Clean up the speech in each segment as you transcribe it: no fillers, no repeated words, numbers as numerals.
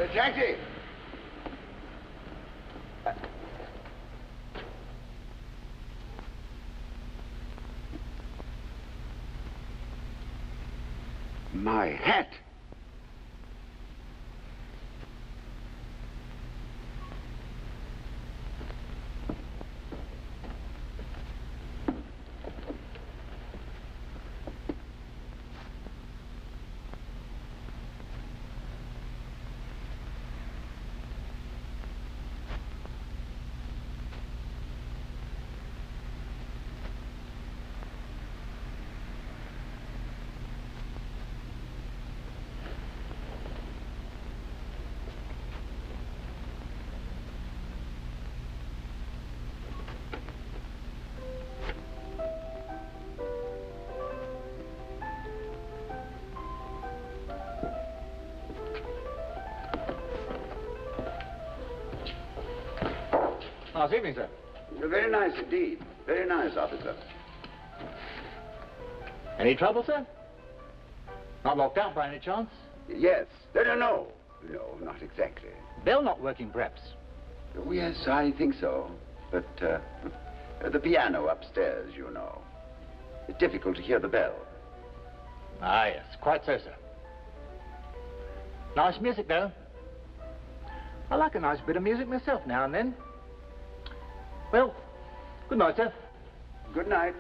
Taxi! My hat! Nice evening, sir. Very nice indeed. Very nice, officer. Any trouble, sir? Not locked out by any chance? Yes. No, not exactly. Bell not working, perhaps? Oh, yes, I think so. But, the piano upstairs, you know. It's difficult to hear the bell. Ah, yes. Quite so, sir. Nice music, though. I like a nice bit of music myself now and then. Well, good night, sir. Good night.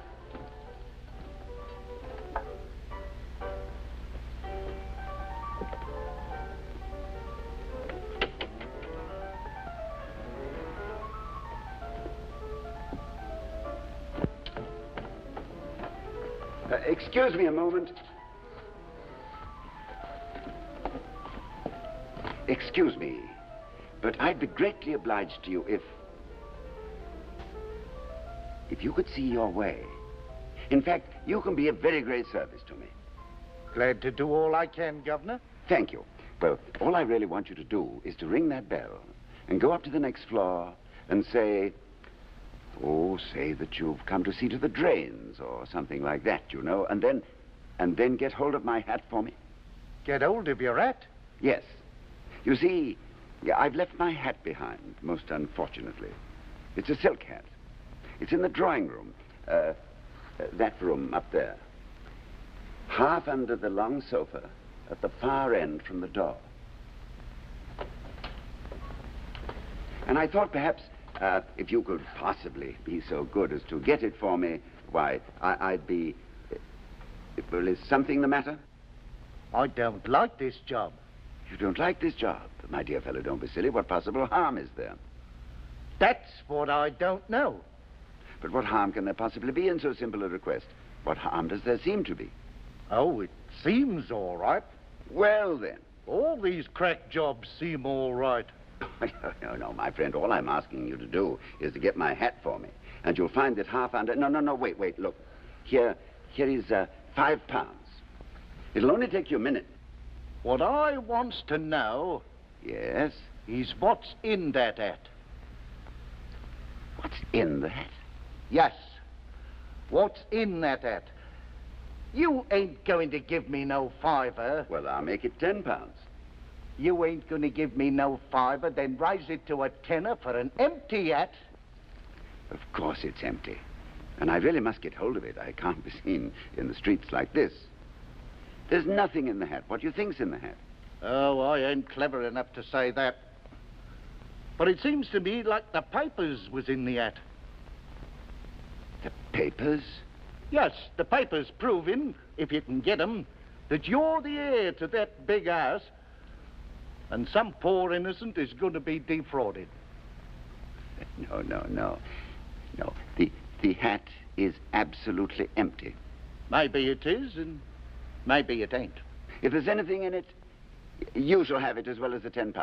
Excuse me a moment. Excuse me, but I'd be greatly obliged to you if you could see your way. In fact, you can be a very great service to me. Glad to do all I can, Governor. Thank you. Well, all I really want you to do is to ring that bell and go up to the next floor and say, say that you've come to see to the drains or something like that, you know, and then get hold of my hat for me. Get hold of your hat? Yes. You see, I've left my hat behind, most unfortunately. It's a silk hat. It's in the drawing room. That room up there. Half under the long sofa at the far end from the door. And I thought perhaps if you could possibly be so good as to get it for me, why, I'd be... Well, is something the matter? I don't like this job. You don't like this job? My dear fellow, don't be silly. What possible harm is there? That's what I don't know. But what harm can there possibly be in so simple a request? What harm does there seem to be? Oh, it seems all right. Well, then. All these crack jobs seem all right. No, my friend, all I'm asking you to do is to get my hat for me. And you'll find that half under... No, wait, look. Here is £5. It'll only take you a minute. What I wants to know... Yes? Is what's in that hat. What's in the hat? Yes. What's in that hat? You ain't going to give me no fiver. Well, I'll make it £10. You ain't going to give me no fiver, then raise it to a tenner for an empty hat. Of course it's empty. And I really must get hold of it. I can't be seen in the streets like this. There's nothing in the hat. What do you think's in the hat? Oh, I ain't clever enough to say that. But it seems to me like the papers was in the hat. The papers? Yes, the papers proving, if you can get 'em, that you're the heir to that big house, and some poor innocent is going to be defrauded. No. The hat is absolutely empty. Maybe it is, and maybe it ain't. If there's anything in it, you shall have it as well as the £10.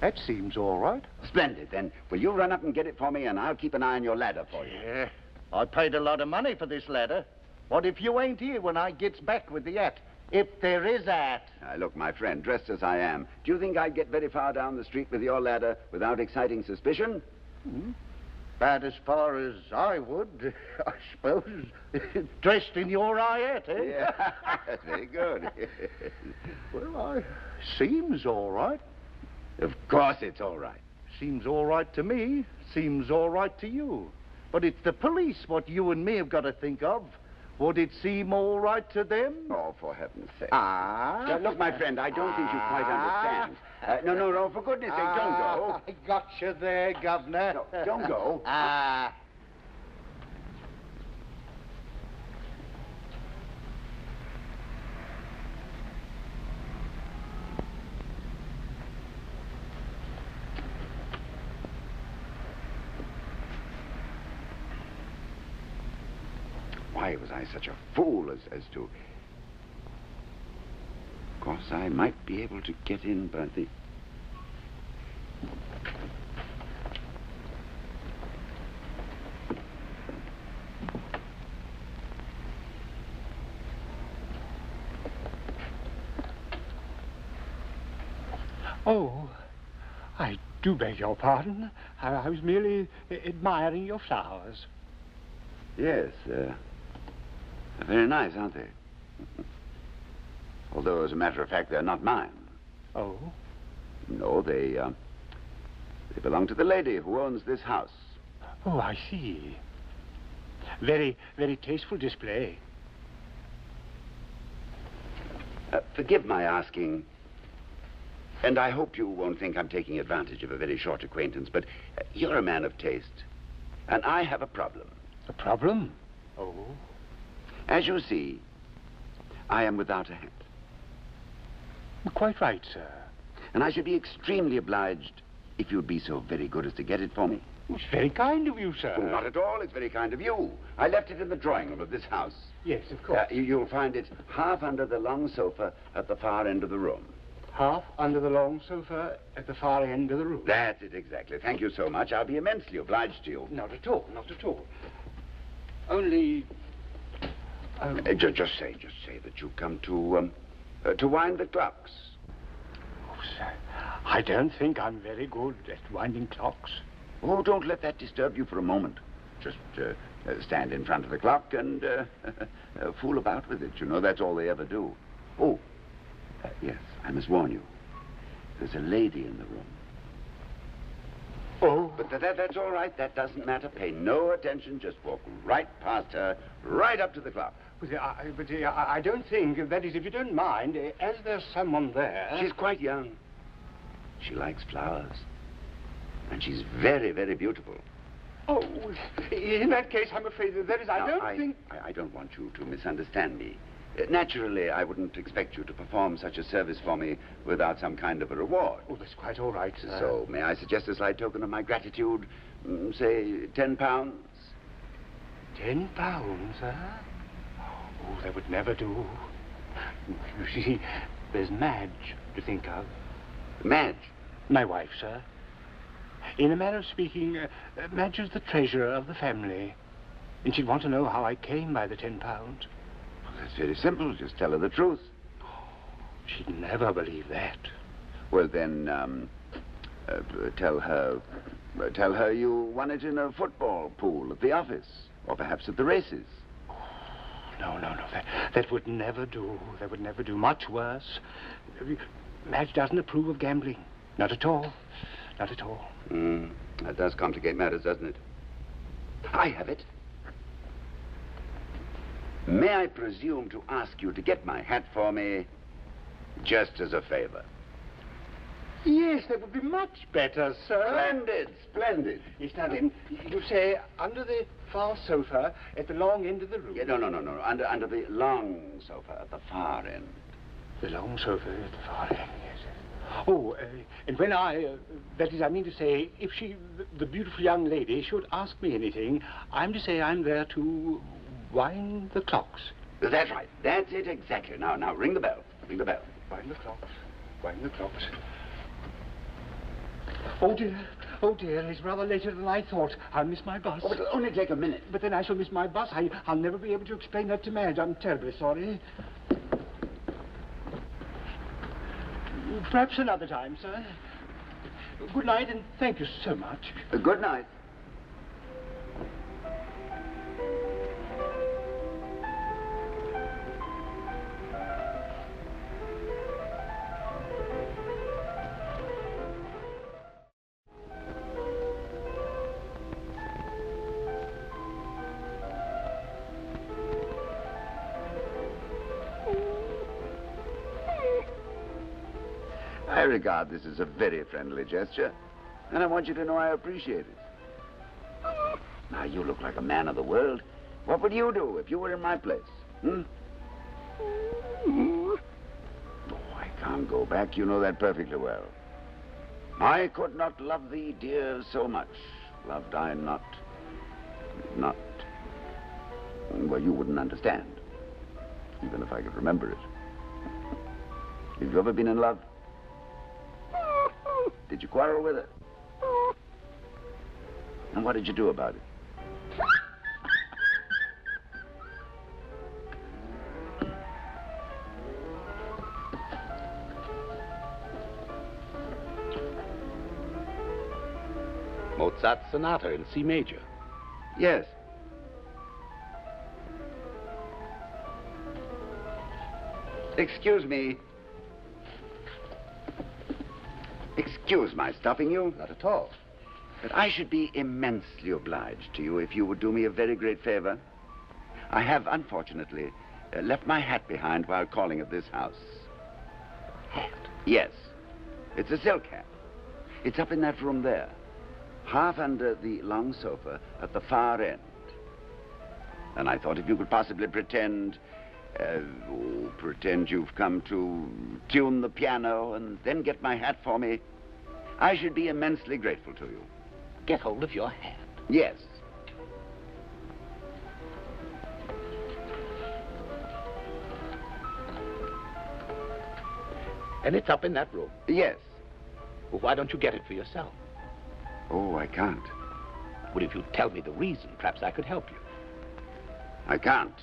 That seems all right. Splendid, then. Will you run up and get it for me, and I'll keep an eye on your ladder for you. Yeah, I paid a lot of money for this ladder. What if you ain't here when I gets back with the hat? If there is a hat. Look, my friend, dressed as I am, do you think I'd get very far down the street with your ladder without exciting suspicion? about as far as I would, I suppose. Dressed in your riot, eh? Yeah, very good. Well, seems all right. Of course it's all right. Seems all right to me. Seems all right to you. But it's the police what you and me have got to think of. Would it seem all right to them? Oh, for heaven's sake. Look, Look, my friend, I don't think you quite understand. No, for goodness sake, don't go. I got you there, Governor. No, don't go. Why was I such a fool as to... Of course, I might be able to get in by the... Oh, I do beg your pardon. I was merely admiring your flowers. Yes, very nice, aren't they? Although, as a matter of fact, they're not mine. Oh? No, they belong to the lady who owns this house. Oh, I see. Very, very tasteful display. Forgive my asking, and I hope you won't think I'm taking advantage of a very short acquaintance, but you're a man of taste, and I have a problem. A problem? Oh? As you see, I am without a hat. Quite right, sir. And I should be extremely obliged if you'd be so very good as to get it for me. It's very kind of you, sir. Oh, not at all. It's very kind of you. I left it in the drawing room of this house. Yes, of course. You'll find it half under the long sofa at the far end of the room. Half under the long sofa at the far end of the room. That's it, exactly. Thank you so much. I'll be immensely obliged to you. Not at all, not at all. Only... Just say that you come to wind the clocks. Oh, sir, I don't think I'm very good at winding clocks. Oh, don't let that disturb you for a moment. Just stand in front of the clock and fool about with it. You know, that's all they ever do. Oh, yes, I must warn you. There's a lady in the room. Oh. But that's all right. That doesn't matter. Pay no attention. Just walk right past her, right up to the clock. But I don't think, that is, if you don't mind, as there's someone there... She's quite young. She likes flowers. And she's very, very beautiful. Oh, in that case, I'm afraid that is, I don't want you to misunderstand me. Naturally, I wouldn't expect you to perform such a service for me without some kind of a reward. Oh, that's quite all right, sir. So, may I suggest a slight token of my gratitude? Say, £10? £10, sir? Oh, that would never do. You see, there's Madge to think of. Madge? My wife, sir. In a manner of speaking, Madge is the treasurer of the family. And she'd want to know how I came by the £10. That's very simple. Just tell her the truth. Oh, she'd never believe that. Well, then, tell her you won it in a football pool at the office, or perhaps at the races. Oh, no. That would never do. That would never do. Much worse. Madge doesn't approve of gambling. Not at all. Not at all. That does complicate matters, doesn't it? I have it. May I presume to ask you to get my hat for me, just as a favor? Yes, that would be much better, sir. Splendid. Yes, now then, you say under the far sofa at the long end of the room. Yeah, no. Under the long sofa at the far end. The long sofa at the far end, yes. Oh, and when that is, I mean to say, if the beautiful young lady, should ask me anything, I'm to say I'm there to wind the clocks. That's right. That's it exactly. Now, ring the bell. Ring the bell. Wind the clocks. Wind the clocks. Oh, dear, it's rather later than I thought. I'll miss my bus. Oh, it'll only take a minute. But then I shall miss my bus. I'll never be able to explain that to Madge. I'm terribly sorry. Perhaps another time, sir. Good night, and thank you so much. Good night. I regard this as a very friendly gesture, and I want you to know I appreciate it. Now, you look like a man of the world. What would you do if you were in my place? Hmm? Oh, I can't go back. You know that perfectly well. I could not love thee, dear, so much. Loved I not... Well, you wouldn't understand, even if I could remember it. Have you ever been in love? Did you quarrel with her? And what did you do about it? Mozart's Sonata in C major. Yes. Excuse me. Excuse my stopping you. Not at all. But I should be immensely obliged to you if you would do me a very great favor. I have, unfortunately, left my hat behind while calling at this house. Hat? Yes. It's a silk hat. It's up in that room there, half under the long sofa at the far end. And I thought if you could possibly pretend you've come to tune the piano and then get my hat for me, I should be immensely grateful to you. Get hold of your hat. Yes. And it's up in that room. Yes. Well, why don't you get it for yourself? Oh, I can't. Well, if you tell me the reason, perhaps I could help you. I can't.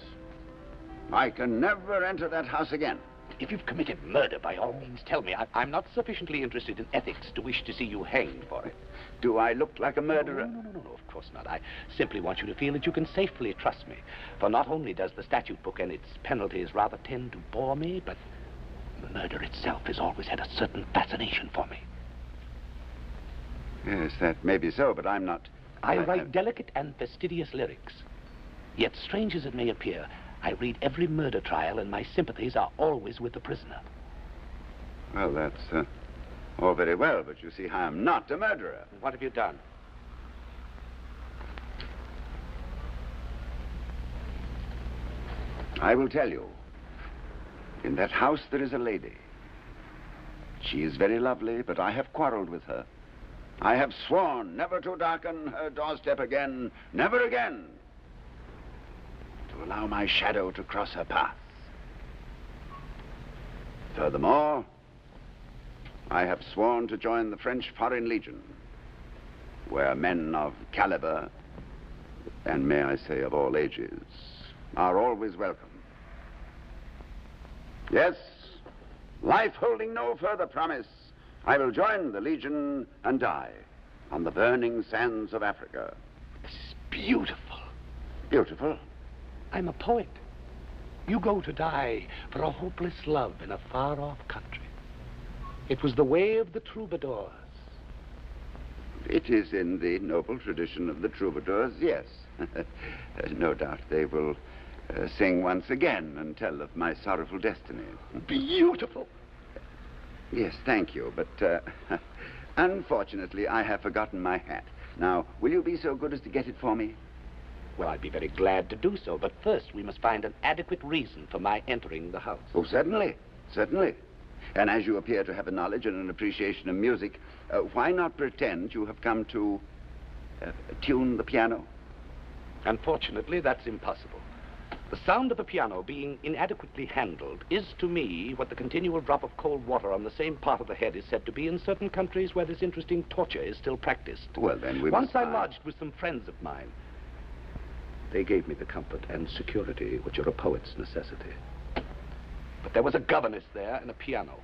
I can never enter that house again. If you've committed murder, by all means, tell me. I'm not sufficiently interested in ethics to wish to see you hanged for it. Do I look like a murderer? No, of course not. I simply want you to feel that you can safely trust me. For not only does the statute book and its penalties rather tend to bore me, but murder itself has always had a certain fascination for me. Yes, that may be so, but I'm not... I write delicate and fastidious lyrics. Yet, strange as it may appear, I read every murder trial and my sympathies are always with the prisoner. Well, that's all very well, but you see, I am not a murderer. What have you done? I will tell you. In that house there is a lady. She is very lovely, but I have quarreled with her. I have sworn never to darken her doorstep again, never again, to allow my shadow to cross her path. Furthermore, I have sworn to join the French Foreign Legion, where men of caliber, and may I say of all ages, are always welcome. Yes, life holding no further promise, I will join the Legion and die on the burning sands of Africa. It's beautiful. Beautiful? I'm a poet. You go to die for a hopeless love in a far-off country. It was the way of the troubadours. It is in the noble tradition of the troubadours, yes. No doubt they will sing once again and tell of my sorrowful destiny. Beautiful. Yes, thank you, but unfortunately I have forgotten my hat. Now, will you be so good as to get it for me? Well, I'd be very glad to do so, but first we must find an adequate reason for my entering the house. Oh, certainly, certainly. And as you appear to have a knowledge and an appreciation of music, why not pretend you have come to tune the piano? Unfortunately, that's impossible. The sound of the piano being inadequately handled is to me what the continual drop of cold water on the same part of the head is said to be in certain countries where this interesting torture is still practiced. Well, then we Once must I lodged with some friends of mine. They gave me the comfort and security which are a poet's necessity. But there was a governess there and a piano.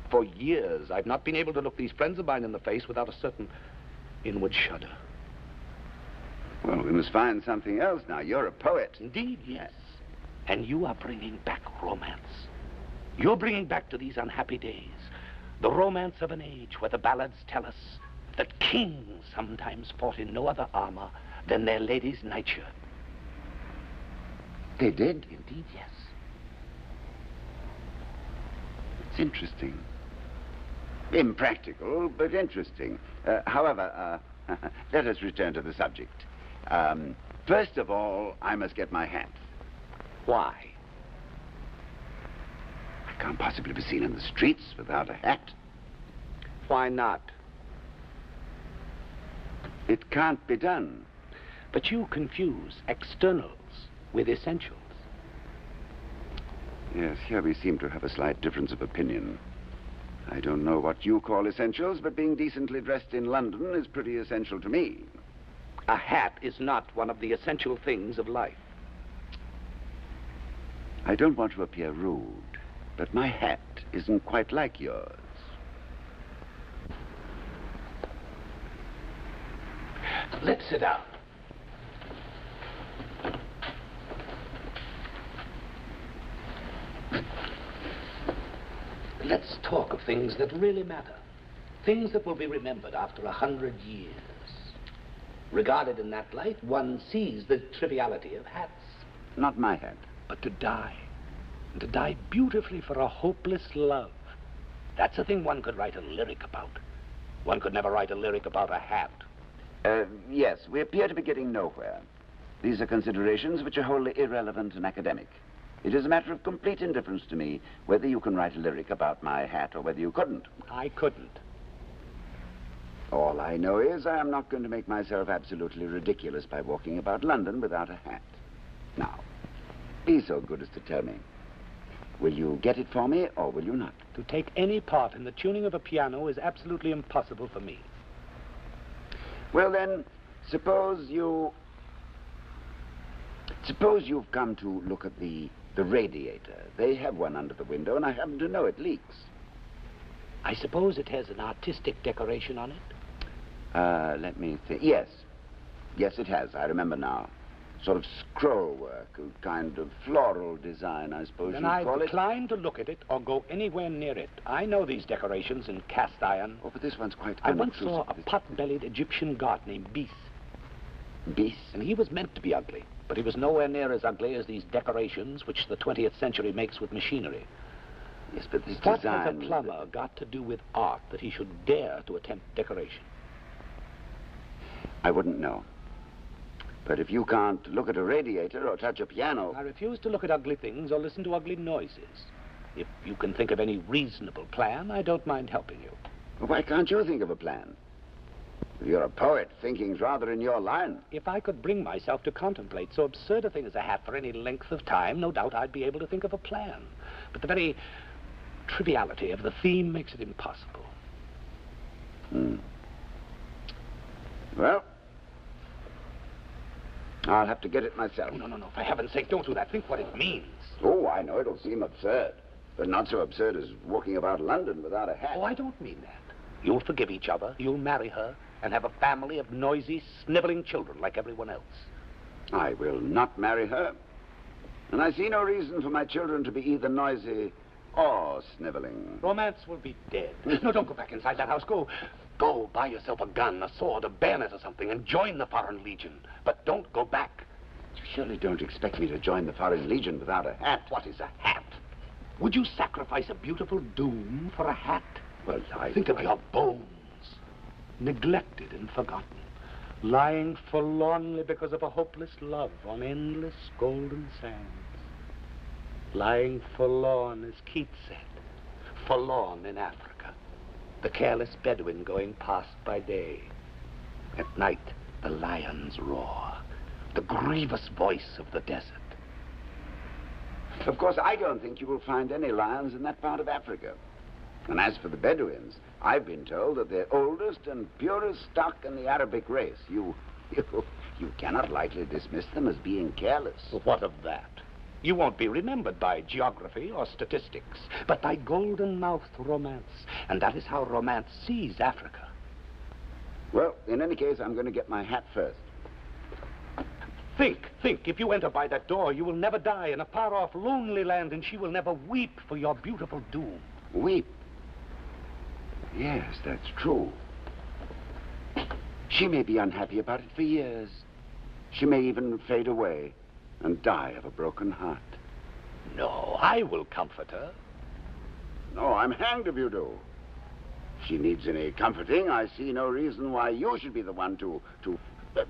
For years, I've not been able to look these friends of mine in the face without a certain inward shudder. Well, we must find something else now. You're a poet. Indeed, yes. And you are bringing back romance. You're bringing back to these unhappy days the romance of an age where the ballads tell us that kings sometimes fought in no other armor than their ladies' nightshirt. They did? Indeed, yes. It's interesting. Impractical, but interesting. However, let us return to the subject. First of all, I must get my hat. Why? I can't possibly be seen in the streets without a hat. Why not? It can't be done. But you confuse externals with essentials. Yes, here we seem to have a slight difference of opinion. I don't know what you call essentials, but being decently dressed in London is pretty essential to me. A hat is not one of the essential things of life. I don't want to appear rude, but my hat isn't quite like yours. Let's sit down. Let's talk of things that really matter. Things that will be remembered after 100 years. Regarded in that light, one sees the triviality of hats. Not my hat. But to die, and to die beautifully for a hopeless love, that's a thing one could write a lyric about. One could never write a lyric about a hat. Yes, we appear to be getting nowhere. These are considerations which are wholly irrelevant and academic. It is a matter of complete indifference to me whether you can write a lyric about my hat or whether you couldn't. I couldn't. All I know is I am not going to make myself absolutely ridiculous by walking about London without a hat. Now, be so good as to tell me, will you get it for me or will you not? To take any part in the tuning of a piano is absolutely impossible for me. Well then, suppose you've come to look at the radiator. They have one under the window and I happen to know it leaks. I suppose it has an artistic decoration on it? Let me think. Yes. Yes, it has. I remember now. Sort of scroll work, a kind of floral design, I suppose you'd call it. Then I decline to look at it or go anywhere near it. I know these decorations in cast iron. Oh, but this one's quite I once saw a pot-bellied Egyptian god named Bis. Bis? And he was meant to be ugly, but he was nowhere near as ugly as these decorations which the 20th century makes with machinery. Yes, but this What design... has a plumber got to do with art that he should dare to attempt decoration? I wouldn't know. But if you can't look at a radiator or touch a piano... I refuse to look at ugly things or listen to ugly noises. If you can think of any reasonable plan, I don't mind helping you. Why can't you think of a plan? If you're a poet, thinking's rather in your line. If I could bring myself to contemplate so absurd a thing as a hat for any length of time, no doubt I'd be able to think of a plan. But the very triviality of the theme makes it impossible. Well, I'll have to get it myself. No, for heaven's sake, don't do that. Think what it means. Oh, I know it'll seem absurd, but not so absurd as walking about London without a hat. Oh, I don't mean that. You'll forgive each other, you'll marry her, and have a family of noisy, sniveling children like everyone else. I will not marry her. And I see no reason for my children to be either noisy or sniveling. Romance will be dead. No, don't go back inside that house. Go buy yourself a gun, a sword, a bayonet or something, and join the Foreign Legion. But don't go back. You surely don't expect me to join the Foreign Legion without a hat. What is a hat? Would you sacrifice a beautiful doom for a hat? Well, Think of your bones, neglected and forgotten, lying forlornly because of a hopeless love on endless golden sands. Lying forlorn, as Keats said, forlorn in Africa, the careless Bedouin going past by day. At night, the lions roar, the grievous voice of the desert. Of course, I don't think you will find any lions in that part of Africa. And as for the Bedouins, I've been told that they're oldest and purest stock in the Arabic race. You cannot lightly dismiss them as being careless. What of that? You won't be remembered by geography or statistics, but by golden-mouthed romance. And that is how romance sees Africa. Well, in any case, I'm going to get my hat first. Think. If you enter by that door, you will never die in a far-off, lonely land, and she will never weep for your beautiful doom. Weep? Yes, that's true. She may be unhappy about it for years. She may even fade away and die of a broken heart. No, I will comfort her. No, I'm hanged if you do. If she needs any comforting, I see no reason why you should be the one to...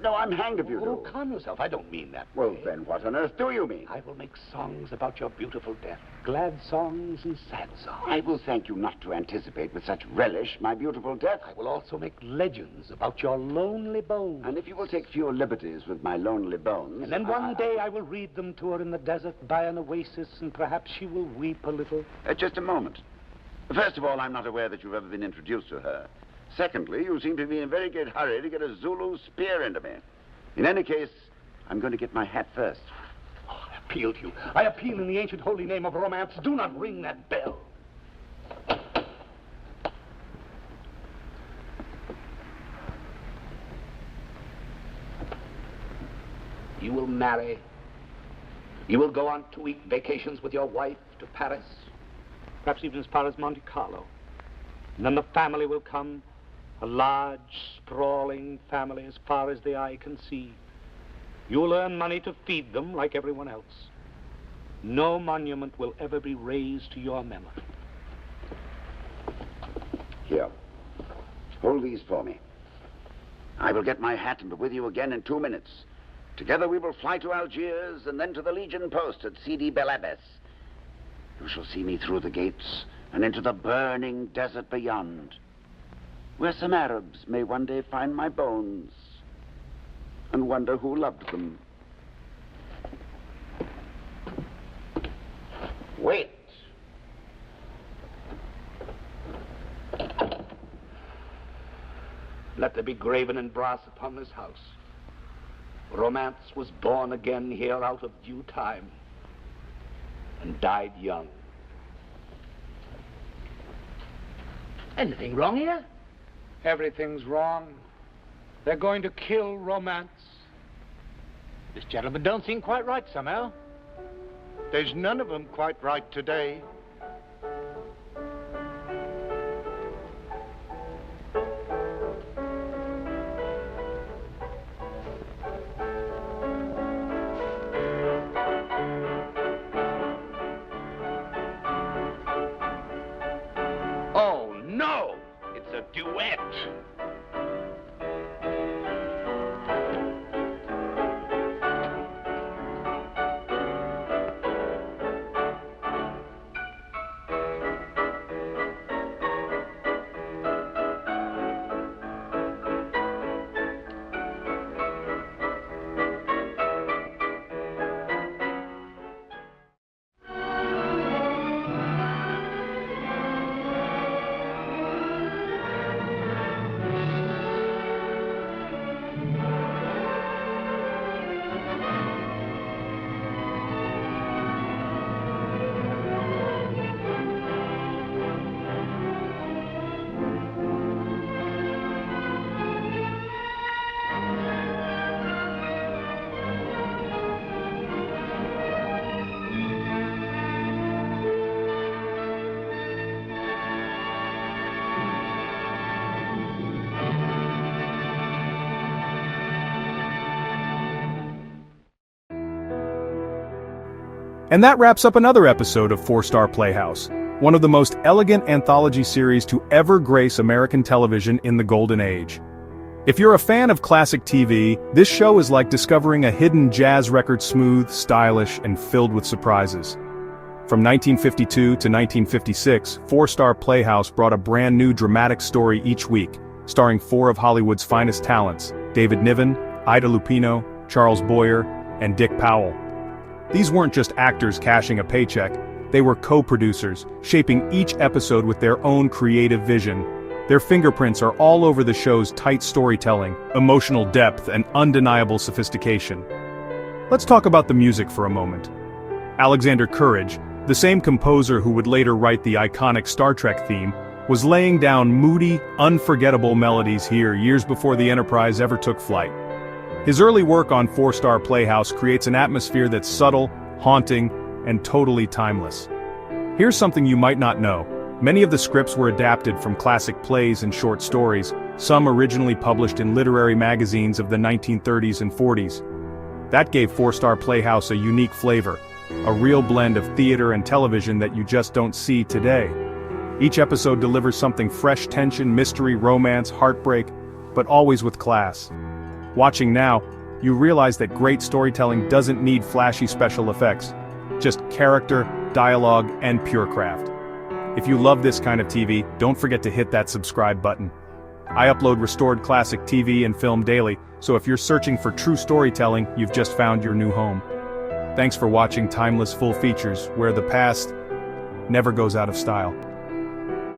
No, I'm hanged if you do. Oh, calm yourself. I don't mean that. Well, then what on earth do you mean? I will make songs about your beautiful death. Glad songs and sad songs. I will thank you not to anticipate with such relish my beautiful death. I will also make legends about your lonely bones. And if you will take fewer liberties with my lonely bones... And then one day I will read them to her in the desert by an oasis, and perhaps she will weep a little. Just a moment. First of all, I'm not aware that you've ever been introduced to her. Secondly, you seem to be in a very great hurry to get a Zulu spear into me. In any case, I'm going to get my hat first. Oh, I appeal to you. I appeal in the ancient holy name of romance. Do not ring that bell. You will marry. You will go on 2-week vacations with your wife to Paris, perhaps even as far as Monte Carlo. And then the family will come. A large, sprawling family as far as the eye can see. You'll earn money to feed them like everyone else. No monument will ever be raised to your memory. Here. Hold these for me. I will get my hat and be with you again in 2 minutes. Together we will fly to Algiers and then to the Legion Post at Sidi Bel Abbes. You shall see me through the gates and into the burning desert beyond, where some Arabs may one day find my bones and wonder who loved them. Wait. Let there be graven in brass upon this house. Romance was born again here out of due time and died young. Anything wrong here? Everything's wrong. They're going to kill romance. This gentleman don't seem quite right somehow. There's none of them quite right today. Oh, no! It's a duet! And that wraps up another episode of 4-Star Playhouse, one of the most elegant anthology series to ever grace American television in the golden age. If you're a fan of classic TV, this show is like discovering a hidden jazz record, smooth, stylish, and filled with surprises. From 1952 to 1956, 4-Star Playhouse brought a brand new dramatic story each week, starring 4 of Hollywood's finest talents: David Niven, Ida Lupino, Charles Boyer, and Dick Powell. These weren't just actors cashing a paycheck, they were co-producers, shaping each episode with their own creative vision. Their fingerprints are all over the show's tight storytelling, emotional depth, and undeniable sophistication. Let's talk about the music for a moment. Alexander Courage, the same composer who would later write the iconic Star Trek theme, was laying down moody, unforgettable melodies here years before the Enterprise ever took flight. His early work on 4-Star Playhouse creates an atmosphere that's subtle, haunting, and totally timeless. Here's something you might not know. Many of the scripts were adapted from classic plays and short stories, some originally published in literary magazines of the 1930s and 40s. That gave 4-Star Playhouse a unique flavor, a real blend of theater and television that you just don't see today. Each episode delivers something fresh: tension, mystery, romance, heartbreak, but always with class. Watching now, you realize that great storytelling doesn't need flashy special effects. Just character, dialogue, and pure craft. If you love this kind of TV, don't forget to hit that subscribe button. I upload restored classic TV and film daily, so if you're searching for true storytelling, you've just found your new home. Thanks for watching timeless full features, where the past never goes out of style.